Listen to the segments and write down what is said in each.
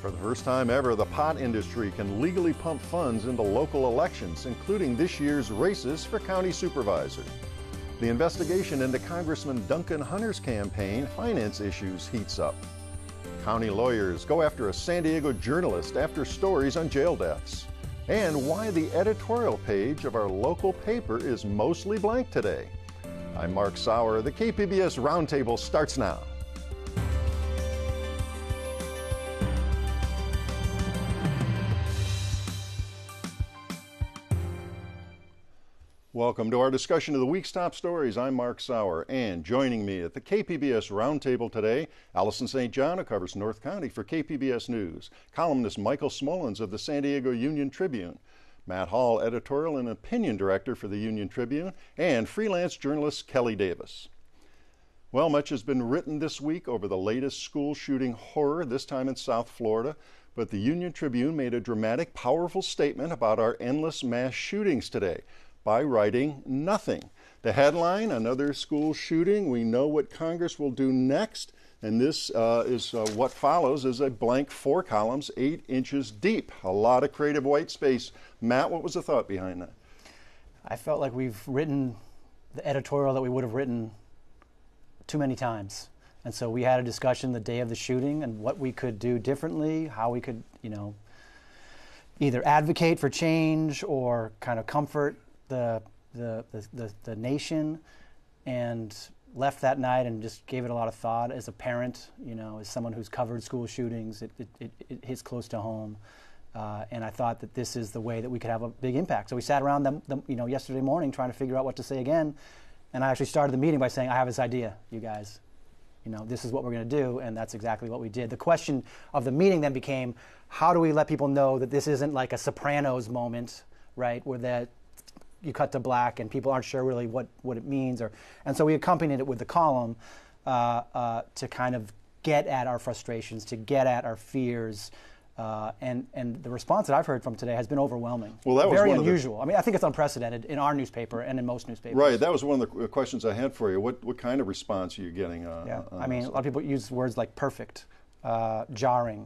For the first time ever, the pot industry can legally pump funds into local elections, including this year's races for county supervisor. The investigation into Congressman Duncan Hunter's campaign finance issues heats up. County lawyers go after a San Diego journalist after stories on jail deaths. And why the editorial page of our local paper is mostly blank today. I'm Mark Sauer. The KPBS Roundtable starts now. Welcome to our discussion of the week's top stories. I'm Mark Sauer, and joining me at the KPBS Roundtable today, Allison St. John, who covers North County for KPBS News, columnist Michael Smullins of the San Diego Union-Tribune, Matt Hall, editorial and opinion director for the Union-Tribune, and freelance journalist Kelly Davis. Well, much has been written this week over the latest school shooting horror, this time in South Florida, but the Union-Tribune made a dramatic, powerful statement about our endless mass shootings today by writing nothing. The headline, another school shooting, we know what Congress will do next, and this is what follows is a blank 4 columns, 8 inches deep. A lot of creative white space. Matt, what was the thought behind that? I felt like we've written the editorial that we would have written too many times. And so we had a discussion the day of the shooting and what we could do differently, how we could, either advocate for change or kind of comfort the nation, and left that night and just gave it a lot of thought. As a parent, as someone who's covered school shootings, it hits close to home, and I thought that this is the way that we could have a big impact. So we sat around yesterday morning trying to figure out what to say again, and I actually started the meeting by saying, I have this idea, you guys. This is what we're going to do, and that's exactly what we did. The question of the meeting then became, how do we let people know that this isn't like a Sopranos moment, right, where that you cut to black and people aren't sure really what it means, and so we accompanied it with the column to kind of get at our frustrations, to get at our fears, and the response that I've heard from today has been overwhelming. Well, that was very unusual. I think it's unprecedented in our newspaper and in most newspapers. Right, that was one of the questions I had for you. What kind of response are you getting? A lot of people use words like perfect, jarring,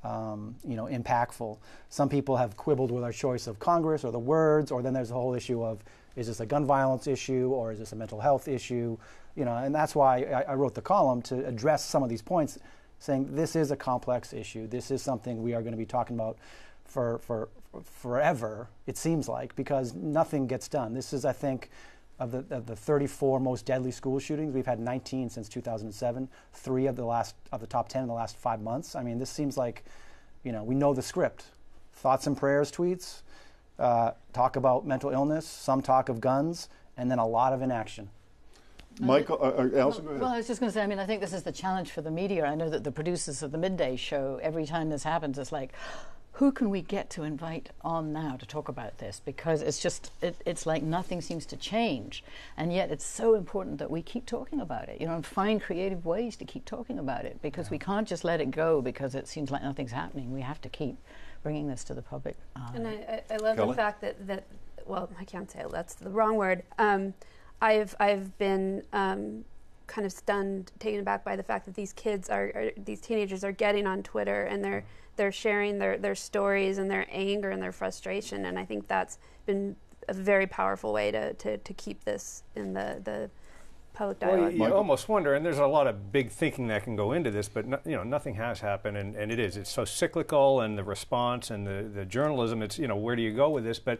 impactful. Some people have quibbled with our choice of Congress or the words, or then there's the whole issue of, is this a gun violence issue or is this a mental health issue? And that's why I wrote the column, to address some of these points, saying this is a complex issue. This is something we are going to be talking about for forever, it seems like, because nothing gets done. This is, I think, of the 34 most deadly school shootings, we've had 19 since 2007, 3 of the top 10 in the last 5 months. This seems like, we know the script. Thoughts and prayers tweets, talk about mental illness, some talk of guns, and then a lot of inaction. Michael, Allison, go ahead. Well, I was just going to say, I think this is the challenge for the media. I know that the producers of the midday show, every time this happens, it's like, who can we get to invite on now to talk about this? Because it's like nothing seems to change. And yet it's so important that we keep talking about it, and find creative ways to keep talking about it, because we can't just let it go because it seems like nothing's happening. We have to keep bringing this to the public. And I love Kelly? the fact that, well, I can't say it, that's the wrong word. I've been kind of stunned, taken aback by the fact that these kids these teenagers are getting on Twitter and they're sharing their stories and their anger and their frustration, and I think that's been a very powerful way to keep this in the public dialogue. Well, you almost wonder, and there's a lot of big thinking that can go into this, but nothing has happened, and it's so cyclical, and the response and the journalism, it's where do you go with this? But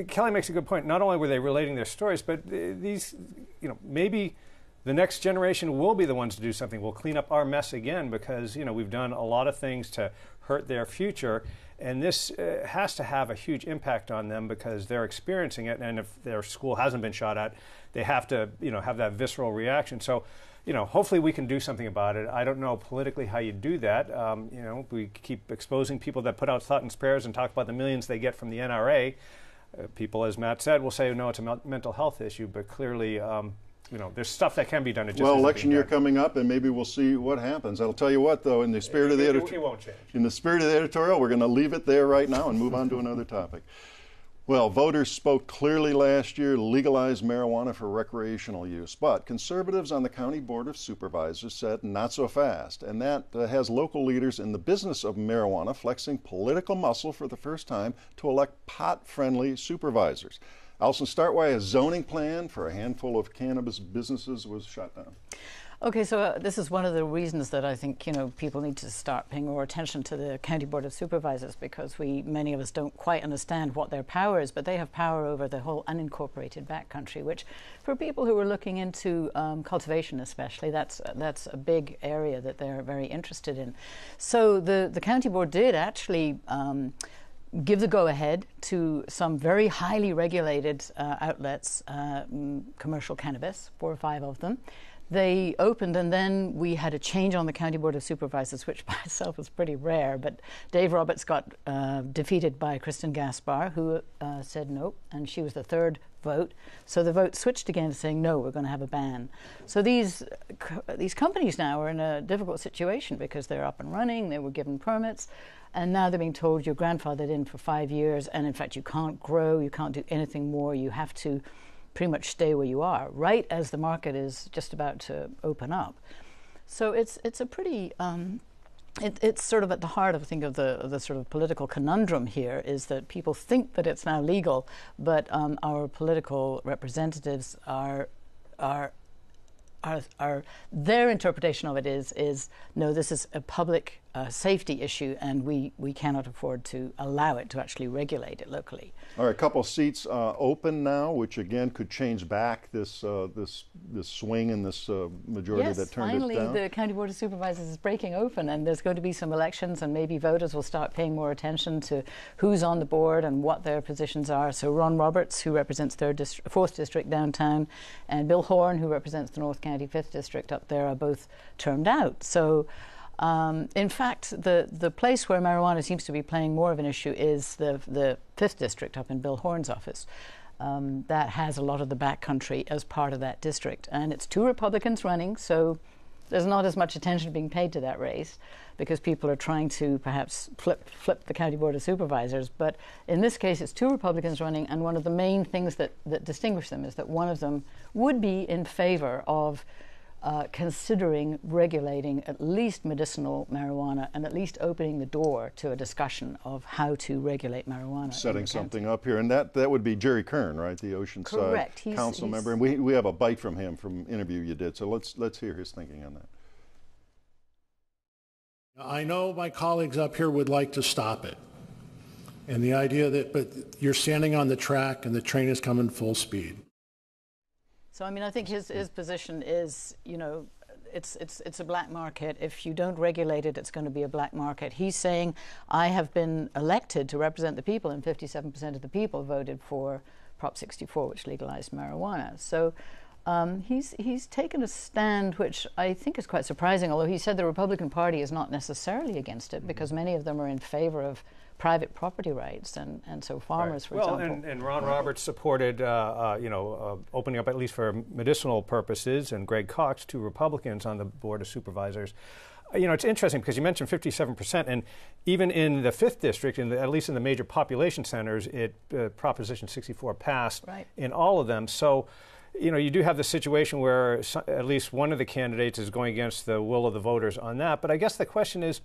Kelly makes a good point. Not only were they relating their stories, but these maybe the next generation will be the ones to do something. We'll clean up our mess again, because we've done a lot of things to hurt their future, and this has to have a huge impact on them because they're experiencing it. And if their school hasn't been shot at, they have to have that visceral reaction. So hopefully we can do something about it. I don't know politically how you do that. We keep exposing people that put out thoughts and prayers and talk about the millions they get from the NRA. People, as Matt said, will say, no, it's a mental health issue, but clearly there's stuff that can be done. Well, election year coming up, and maybe we'll see what happens. I'll tell you what, though, in the spirit of the it won't change. In the spirit of the editorial, we're going to leave it there right now and move on to another topic. Well, voters spoke clearly last year to legalize marijuana for recreational use, but conservatives on the County Board of Supervisors said not so fast, and that has local leaders in the business of marijuana flexing political muscle for the first time to elect pot-friendly supervisors. Allison, start why a zoning plan for a handful of cannabis businesses was shot down. Okay, so this is one of the reasons that I think, people need to start paying more attention to the County Board of Supervisors, because many of us don't quite understand what their power is, but they have power over the whole unincorporated backcountry, which for people who are looking into cultivation especially, that's a big area that they're very interested in. So the County Board did actually give the go-ahead to some very highly regulated outlets, commercial cannabis, 4 or 5 of them. They opened, and then we had a change on the County Board of Supervisors, which by itself was pretty rare, but Dave Roberts got defeated by Kristen Gaspar, who said no, and she was the 3rd vote. So the vote switched again, saying no, we're going to have a ban. So these companies now are in a difficult situation because they're up and running, they were given permits, and now they're being told you're grandfathered in for 5 years, and in fact you can't grow, you can't do anything more, you have to pretty much stay where you are, right as the market is just about to open up. So it's a pretty, it's sort of at the heart of, I think, of the sort of political conundrum here, is that people think that it's now legal, but our political representatives are their interpretation of it is no, this is a public safety issue, and we cannot afford to allow it to actually regulate it locally. All right, a couple of seats open now, which again could change back this swing and this majority that turned it down. Yes, finally the County Board of Supervisors is breaking open, and there's going to be some elections, and maybe voters will start paying more attention to who's on the board and what their positions are. So Ron Roberts, who represents 4th District downtown, and Bill Horn, who represents the North County 5th District up there, are both termed out. So in fact, the place where marijuana seems to be playing more of an issue is the 5th District up in Bill Horn's office. That has a lot of the backcountry as part of that district. And it's 2 Republicans running, so there's not as much attention being paid to that race because people are trying to perhaps flip the County Board of Supervisors. But in this case, it's 2 Republicans running, and one of the main things that distinguish them is that one of them would be in favor of considering regulating at least medicinal marijuana and at least opening the door to a discussion of how to regulate marijuana. Setting something up here, and that would be Jerry Kern, right, the Oceanside council member, and we have a bite from him from an interview you did, so let's hear his thinking on that. I know my colleagues up here would like to stop it, and the idea that, but you're standing on the track and the train is coming full speed. So, I mean, I think his position is, it's a black market. If you don't regulate it, it's going to be a black market. He's saying, I have been elected to represent the people, and 57% of the people voted for Prop 64, which legalized marijuana. So he's taken a stand, which I think is quite surprising, although he said the Republican Party is not necessarily against it, because many of them are in favor of private property rights, and so farmers, for example. And Ron Roberts supported, opening up at least for medicinal purposes, and Greg Cox, 2 Republicans on the Board of Supervisors. It's interesting because you mentioned 57%, and even in the 5th District, at least in the major population centers, Proposition 64 passed in all of them. So, you do have the situation where at least one of the candidates is going against the will of the voters on that. But I guess the question is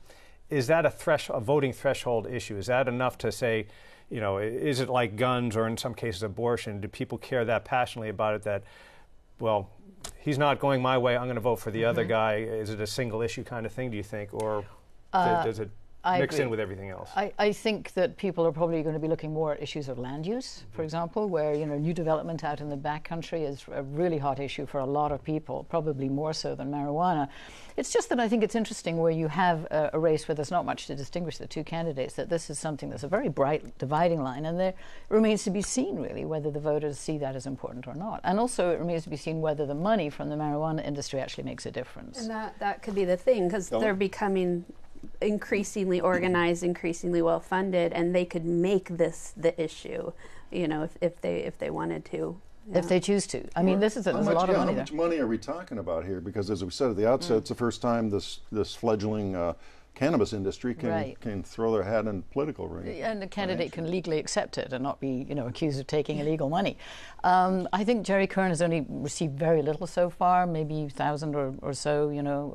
that a voting threshold issue? Is that enough to say, is it like guns or in some cases abortion? Do people care that passionately about it that, well, he's not going my way, I'm going to vote for the other guy? Is it a single issue kind of thing, do you think? Or does it mix in with everything else? I think that people are probably going to be looking more at issues of land use, for example, where new development out in the backcountry is a really hot issue for a lot of people, probably more so than marijuana. It's just that I think it's interesting where you have a race where there's not much to distinguish the 2 candidates, that this is something that's a very bright dividing line, and there remains to be seen, really, whether the voters see that as important or not. And also it remains to be seen whether the money from the marijuana industry actually makes a difference. And that could be the thing, because they're becoming increasingly organized, increasingly well funded, and they could make this the issue, if they wanted to. If they choose to. I mean, there's a lot of money there. How much money are we talking about here? Because as we said at the outset, it's the first time this fledgling cannabis industry can Right. can throw their hat in political ring. And the candidate can legally accept it and not be, accused of taking illegal money. I think Jerry Kern has only received very little so far, maybe 1,000 or so,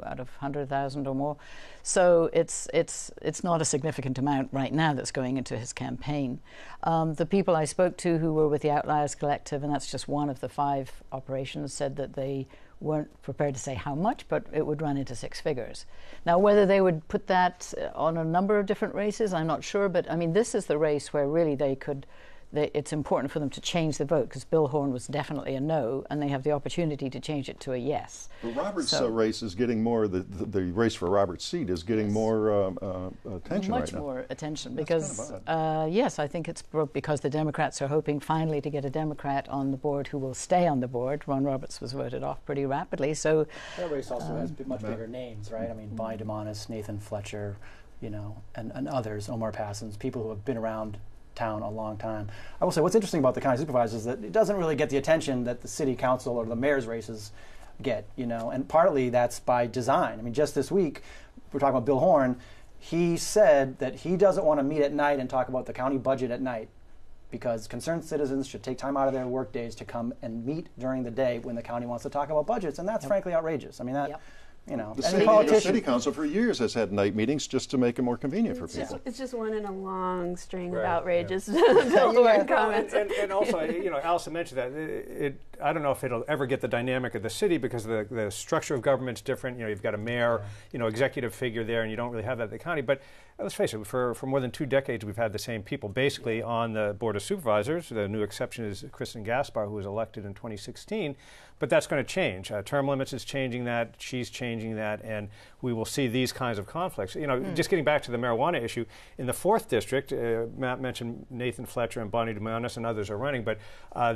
out of 100,000 or more. So it's not a significant amount right now that's going into his campaign. The people I spoke to who were with the Outliers Collective, and that's just one of the 5 operations, said that they weren't prepared to say how much, but it would run into 6 figures. Now, whether they would put that on a number of different races, I'm not sure, but I mean, this is the race where really it's important for them to change the vote, because Bill Horn was definitely a no, and they have the opportunity to change it to a yes. But Robert's race is getting more, the race for Robert's seat is getting more attention right now. Much more attention, That's because, kind of yes, I think it's because the Democrats are hoping finally to get a Democrat on the board who will stay on the board. Ron Roberts was voted off pretty rapidly, so... That race also has much bigger names, right? I mean, Bonnie DeMonis, Nathan Fletcher, and others, Omar Passons, people who have been around town a long time. I will say what's interesting about the county supervisors is that it doesn't really get the attention that the city council or the mayor's races get, and partly that's by design. I mean, just this week, we're talking about Bill Horn. He said that he doesn't want to meet at night and talk about the county budget at night, because concerned citizens should take time out of their work days to come and meet during the day when the county wants to talk about budgets, and that's frankly outrageous. I mean, that... The city council for years has had night meetings just to make it more convenient for people. It's just one in a long string of outrageous And comments. also, Allison mentioned that I don't know if it'll ever get the dynamic of the city, because the structure of government's different. You've got a mayor, executive figure there, and you don't really have that at the county. But let's face it, for more than 2 decades, we've had the same people basically on the Board of Supervisors. The new exception is Kristen Gaspar, who was elected in 2016. But that's going to change. Term limits is changing that. She's changing that. And we will see these kinds of conflicts. Just getting back to the marijuana issue, in the 4th District, Matt mentioned Nathan Fletcher and Bonnie DeMonis and others are running, but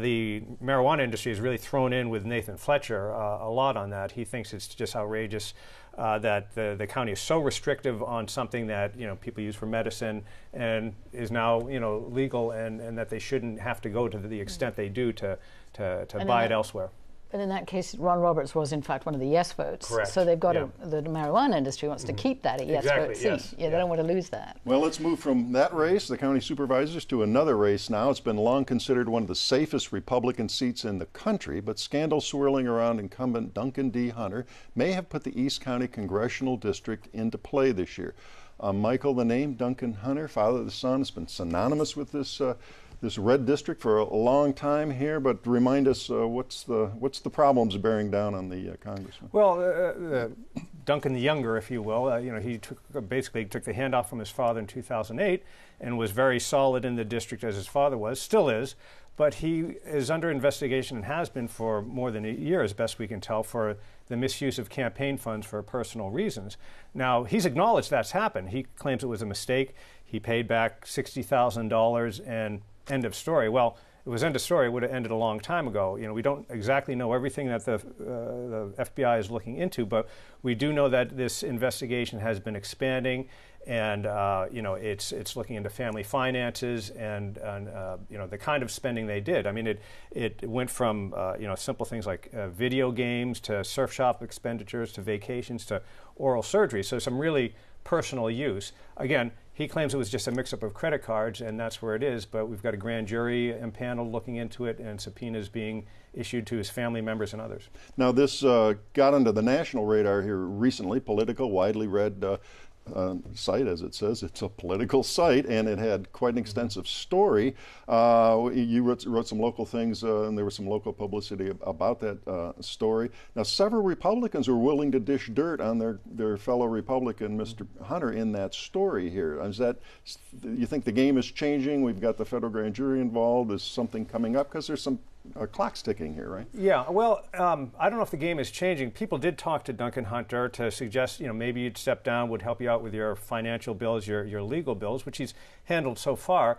the marijuana industry is really thrown in with Nathan Fletcher a lot on that. He thinks it's just outrageous that the county is so restrictive on something that people use for medicine and is now legal, and that they shouldn't have to go to the extent they do to buy it elsewhere. And in that case, Ron Roberts was, in fact, one of the yes votes. Correct. So they've got the marijuana industry wants to keep that a yes vote seat. Yes. Yeah, they don't want to lose that. Well, let's move from that race, the county supervisors, to another race now. It's been long considered one of the safest Republican seats in the country, but scandal swirling around incumbent Duncan D. Hunter may have put the East County Congressional District into play this year. Michael, the name Duncan Hunter, father of the son, has been synonymous with this red district for a long time here, but remind us what's the problems bearing down on the congressman? Well, Duncan the Younger, if you will, he basically took the handoff from his father in 2008 and was very solid in the district as his father was, still is, but he is under investigation and has been for more than a year, as best we can tell, for the misuse of campaign funds for personal reasons. Now, he's acknowledged that's happened. He claims it was a mistake. He paid back $60,000 and end of story. Well, it was end of story. It would have ended a long time ago. We don't exactly know everything that the FBI is looking into, but we do know that this investigation has been expanding, and it's looking into family finances and the kind of spending they did. I mean, it went from simple things like video games to surf shop expenditures to vacations to oral surgery. So some really personal use. Again, he claims it was just a mix-up of credit cards, and that's where it is, but we've got a grand jury impaneled looking into it, and subpoenas being issued to his family members and others. Now, this got under the national radar here recently. Political, widely read site, as it says. It's a political site, and it had quite an extensive story. You wrote some local things, and there was some local publicity about that story. Now, several Republicans were willing to dish dirt on their fellow Republican, Mr. Hunter, in that story here. Is that, you think the game is changing? We've got the federal grand jury involved. Is something coming up? Because there's some clock's ticking here, right? Yeah, well, I don't know if the game is changing. People did talk to Duncan Hunter to suggest, maybe you'd step down, would help you out with your financial bills, your legal bills, which he's handled so far.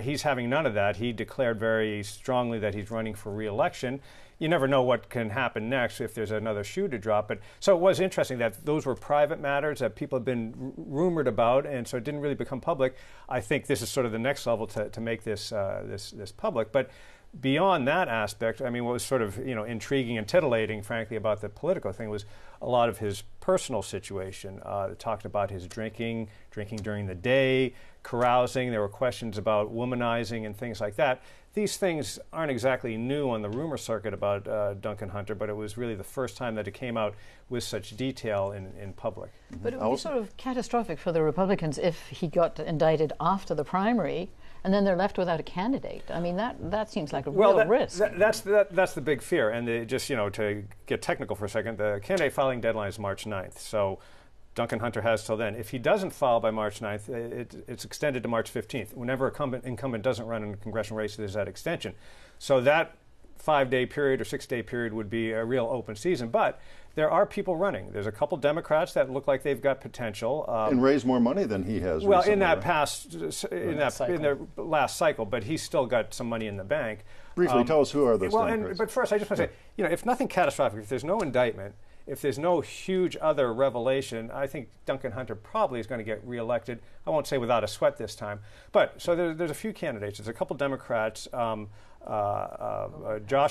He's having none of that. He declared very strongly that he's running for re-election. You never know what can happen next if there's another shoe to drop. But so it was interesting that those were private matters that people have been rumored about, and so it didn't really become public. I think this is sort of the next level to make this public. But beyond that aspect, I mean, what was sort of intriguing and titillating, frankly, about the political thing was a lot of his personal situation. It talked about his drinking during the day, carousing. There were questions about womanizing and things like that. These things aren't exactly new on the rumor circuit about Duncan Hunter, but it was really the first time that it came out with such detail in public. But it would be sort of catastrophic for the Republicans if he got indicted after the primary and then they're left without a candidate. I mean, that seems like a real risk. That's the big fear. And just, to get technical for a second, the candidate filing deadline is March 9th. So Duncan Hunter has till then. If he doesn't file by March 9th, it's extended to March 15th. Whenever an incumbent doesn't run in a congressional race, there's that extension. So that 5-day period or 6-day period would be a real open season. But there are people running. There's a couple Democrats that look like they've got potential. And raise more money than he has well, recently, in that right? past, in the last cycle, but he's still got some money in the bank. Briefly, tell us who are those Democrats. But first, I just want to say, if nothing catastrophic, if there's no indictment, if there's no huge other revelation, I think Duncan Hunter probably is going to get reelected. I won't say without a sweat this time. But so there's a few candidates. There's a couple Democrats. Josh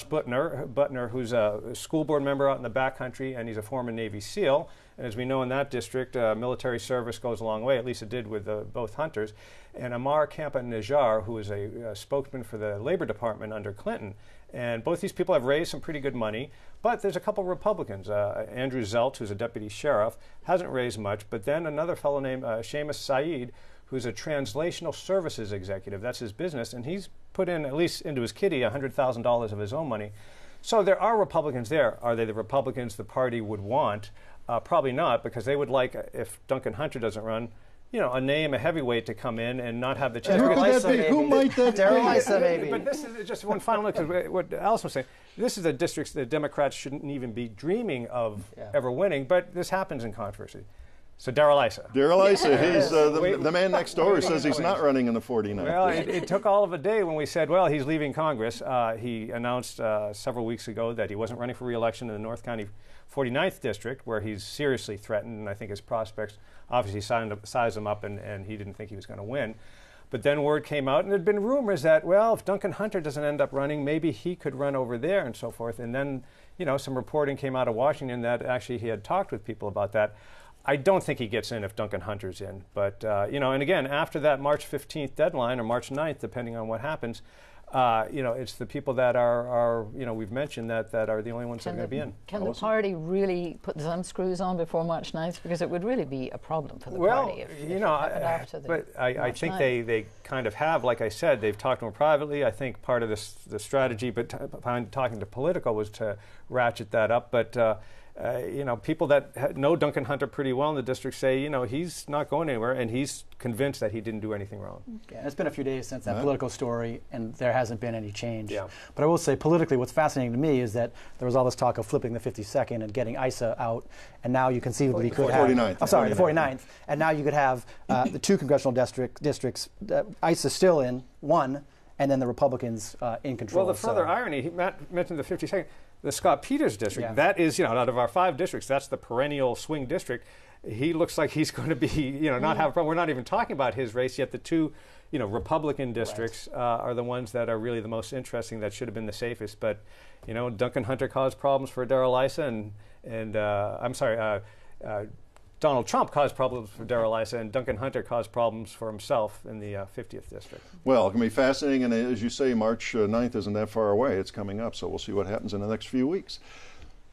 Butner, who's a school board member out in the backcountry, and he's a former Navy SEAL. And as we know in that district, military service goes a long way, at least it did with both Hunters. And Amar Kampa-Najjar, who is a spokesman for the Labor Department under Clinton. And both these people have raised some pretty good money. But there's a couple Republicans. Andrew Zelt, who's a deputy sheriff, hasn't raised much. But then another fellow named Seamus Saeed, who's a translational services executive. That's his business. And he's put in, at least into his kitty, $100,000 of his own money. So there are Republicans there. Are they the Republicans the party would want? Probably not, because they would like, if Duncan Hunter doesn't run, a heavyweight to come in and not have the chance. Who could that be? Who might that be? Darrell Issa, maybe. But this is just one final look, because what Alice was saying, this is a district the Democrats shouldn't even be dreaming of ever winning, but this happens in controversy. So Darrell Issa. Darrell Issa, he's the man next door who says he's not running in the 49th. Well, it took all of a day when we said, well, he's leaving Congress. He announced several weeks ago that he wasn't running for re-election in the North County 49th District, where he's seriously threatened, and I think his prospects obviously sized him up, and he didn't think he was going to win. But then word came out, and there had been rumors that, well, if Duncan Hunter doesn't end up running, maybe he could run over there and so forth. And then, some reporting came out of Washington that actually he had talked with people about that. I don't think he gets in if Duncan Hunter's in. But, and again, after that March 15th deadline, or March 9th, depending on what happens, it's the people that are we've mentioned that are the only ones that are going to be in. Can the party really put some screws on before March 9th? Because it would really be a problem for the party if it happened after the I think they kind of have, like I said, they've talked more privately. I think part of the strategy behind talking to Politico was to ratchet that up. But people that know Duncan Hunter pretty well in the district say, he's not going anywhere, and he's convinced that he didn't do anything wrong. Yeah, it's been a few days since that Politico story, and there hasn't been any change. Yeah. But I will say, politically, what's fascinating to me is that there was all this talk of flipping the 52nd and getting Issa out, and now you conceivably could have... 49th. I'm sorry, the 49th. And now you could have the two congressional districts, Issa still in, one, and then the Republicans in control. Well, the further irony, Matt mentioned the 52nd, the Scott Peters district, that is, out of our 5 districts, that's the perennial swing district. He looks like he's going to be, not have a problem. We're not even talking about his race yet. The two, Republican districts are the ones that are really the most interesting, that should have been the safest. But, Duncan Hunter caused problems for Darrell Issa, and Donald Trump caused problems for Darrell Issa, and Duncan Hunter caused problems for himself in the 50th district. Well, it can be fascinating, and as you say, March 9th isn't that far away. It's coming up, so we'll see what happens in the next few weeks.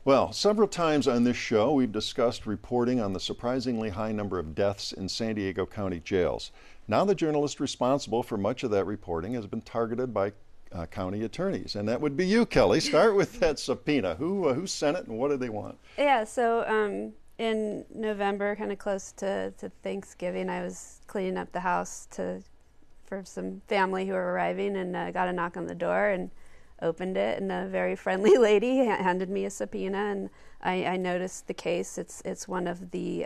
Well, several times on this show, we've discussed reporting on the surprisingly high number of deaths in San Diego County jails. Now the journalist responsible for much of that reporting has been targeted by county attorneys, and that would be you, Kelly. Start with that subpoena. Who sent it, and what did they want? Yeah, so in November, kind of close to Thanksgiving, I was cleaning up the house for some family who were arriving, and got a knock on the door and opened it, and a very friendly lady handed me a subpoena, and I noticed the case. It's one of the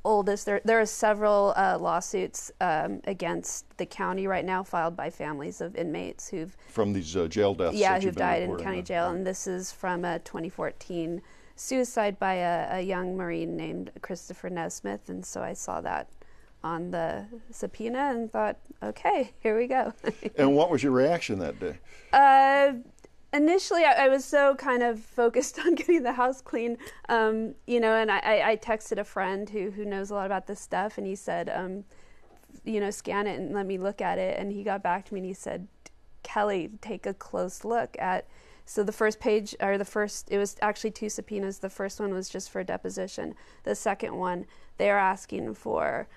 oldest. There are several lawsuits against the county right now filed by families of inmates who've from these jail deaths. Yeah, who've died in county jail, and this is from a 2014 suicide by a young Marine named Christopher Nesmith, and so I saw that on the subpoena and thought, okay, here we go. And what was your reaction that day? Initially, I was so kind of focused on getting the house clean, you know, and I texted a friend who knows a lot about this stuff, and he said, you know, scan it and let me look at it. And he got back to me and he said, Kelly, take a close look at. So the first page, or it was actually 2 subpoenas. The first one was just for a deposition. The second one, they are asking for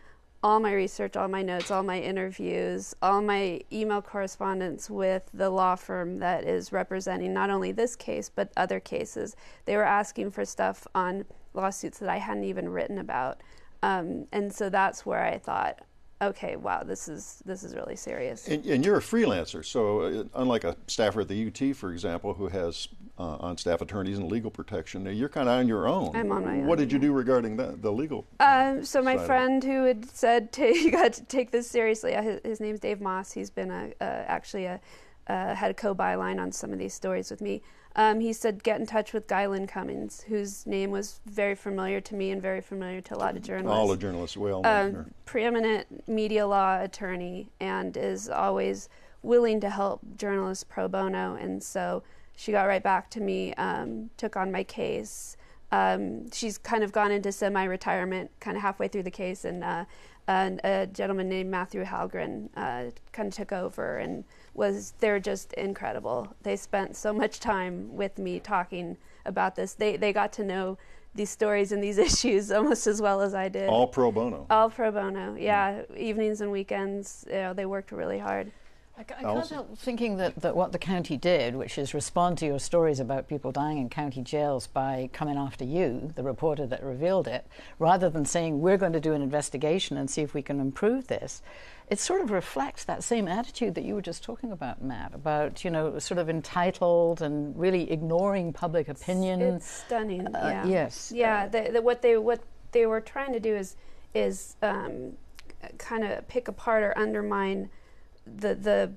all my research, all my notes, all my interviews, all my email correspondence with the law firm that is representing not only this case, but other cases. They were asking for stuff on lawsuits that I hadn't even written about. And so that's where I thought, okay, wow, this is really serious. And you're a freelancer, so unlike a staffer at the UT, for example, who has on-staff attorneys and legal protection, you're kind of on your own. I'm on my own. What did you do regarding the legal So my friend who had said you got to take this seriously, his name's Dave Moss. He's been actually had a co-byline on some of these stories with me. He said, get in touch with Guylin Cummings, whose name was very familiar to me and very familiar to a lot of journalists. All the journalists, well known. Preeminent media law attorney, and is always willing to help journalists pro bono. And so she got right back to me, took on my case. She's kind of gone into semi-retirement, kind of halfway through the case, and a gentleman named Matthew Halgren kind of took over, and they're just incredible. They spent so much time with me talking about this. They got to know these stories and these issues almost as well as I did. All pro bono. All pro bono, yeah. Evenings and weekends, you know, they worked really hard. I can't help thinking that what the county did, which is respond to your stories about people dying in county jails by coming after you, the reporter that revealed it, rather than saying we're going to do an investigation and see if we can improve this, it sort of reflects that same attitude that you were just talking about, Matt, about, you know, sort of entitled and really ignoring public opinion. It's stunning. Yeah. Yes. Yeah. What they were trying to do is kind of pick apart or undermine the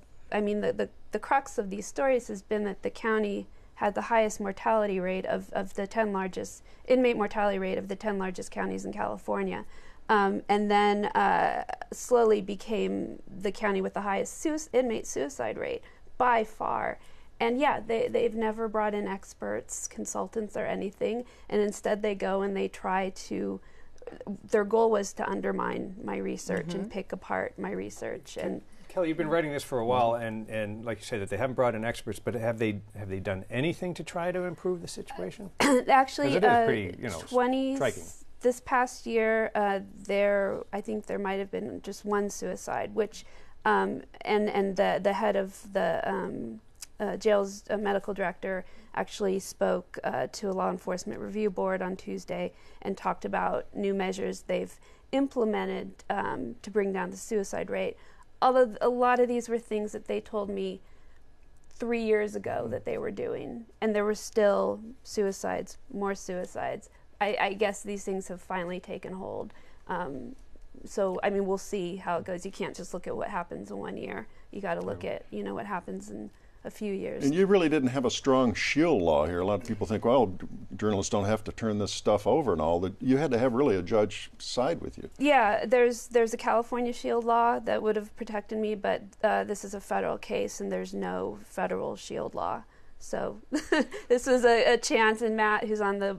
crux of these stories has been that the county had the highest mortality rate of the 10 largest inmate mortality rate of the 10 largest counties in California, and then slowly became the county with the highest inmate suicide rate by far. And yeah, they've never brought in experts, consultants, or anything, and instead they go and they try to. Their goal was to undermine my research and pick apart my research. And Kelly, you've been writing this for a while, and like you say, that they haven't brought in experts, but have they done anything to try to improve the situation? Actually, it is pretty, you know, striking. This past year, I think there might have been just one suicide, which, and the head of the jail's medical director actually spoke to a law enforcement review board on Tuesday and talked about new measures they've implemented to bring down the suicide rate. Although a lot of these were things that they told me 3 years ago that they were doing, and there were still suicides, more suicides. I guess these things have finally taken hold. So, I mean, we'll see how it goes. You can't just look at what happens in 1 year. You got to look at, you know, what happens in a few years. And you really didn't have a strong shield law here. A lot of people think, well, journalists don't have to turn this stuff over and all. That you had to have really a judge side with you. Yeah, there's a California shield law that would have protected me, but this is a federal case and there's no federal shield law. So this was a chance, and Matt, who's on the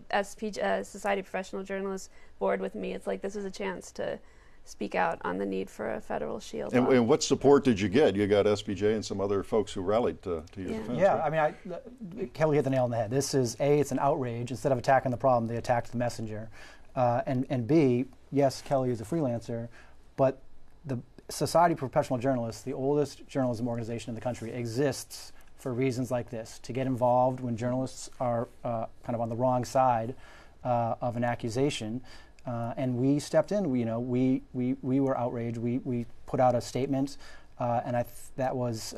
Society of Professional Journalists board with me, it's like this was a chance to speak out on the need for a federal shield law. And what support did you get? You got SPJ and some other folks who rallied to your defense. Yeah, right? I mean, Kelly hit the nail on the head. This is, A, it's an outrage. Instead of attacking the problem, they attacked the messenger. And B, yes, Kelly is a freelancer, but the Society of Professional Journalists, the oldest journalism organization in the country, exists for reasons like this, to get involved when journalists are kind of on the wrong side of an accusation. And we stepped in. We were outraged. We put out a statement, and that was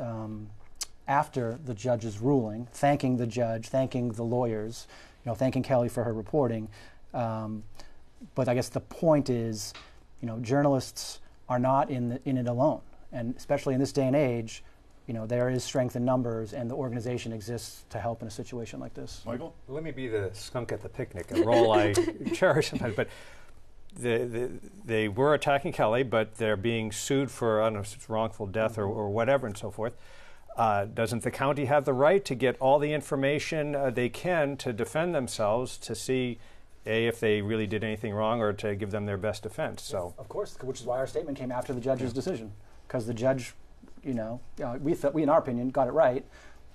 after the judge's ruling, thanking the judge, thanking the lawyers, thanking Kelly for her reporting. But I guess the point is, journalists are not in it alone, and especially in this day and age, there is strength in numbers, and the organization exists to help in a situation like this. Michael? Let me be the skunk at the picnic, a role I cherish sometimes. But they were attacking Kelly, but they're being sued for, I don't know if it's wrongful death or whatever and so forth. Doesn't the county have the right to get all the information they can to defend themselves, to see if they really did anything wrong, or to give them their best defense? So, of course, which is why our statement came after the judge's decision, because the judge, we in our opinion, got it right.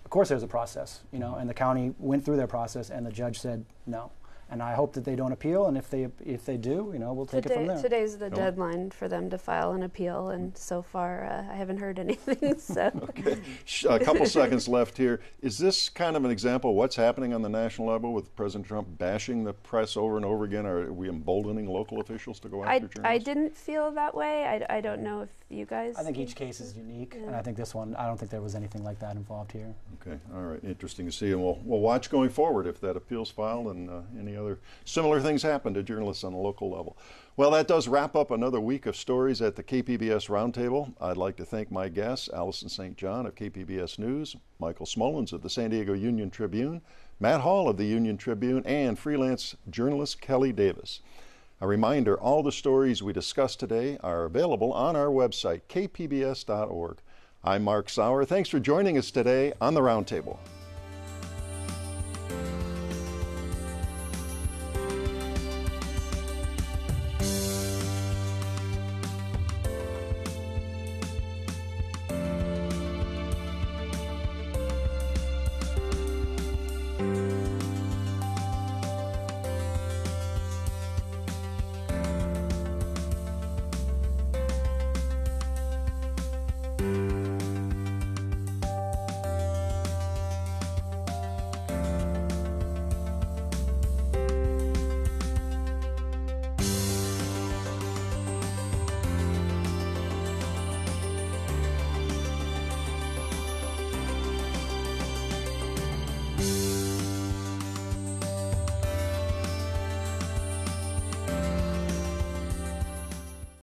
Of course, there's a process, and the county went through their process, and the judge said no. And I hope that they don't appeal, and if they do, we'll take it from there. Today's the deadline for them to file an appeal, and so far I haven't heard anything. So, okay, a couple seconds left here. Is this kind of an example of what's happening on the national level with President Trump bashing the press over and over again? Are we emboldening local officials to go after journalists? I didn't feel that way. I don't know if you guys. I think each case is unique, and I think this one, I don't think there was anything like that involved here. Okay, all right, interesting to see, and we'll watch going forward if that appeal's filed and any other similar things happen to journalists on the local level. Well, that does wrap up another week of stories at the KPBS Roundtable. I'd like to thank my guests, Allison St. John of KPBS News, Michael Smullins of the San Diego Union-Tribune, Matt Hall of the Union-Tribune, and freelance journalist Kelly Davis. A reminder, all the stories we discussed today are available on our website, kpbs.org. I'm Mark Sauer. Thanks for joining us today on the Roundtable.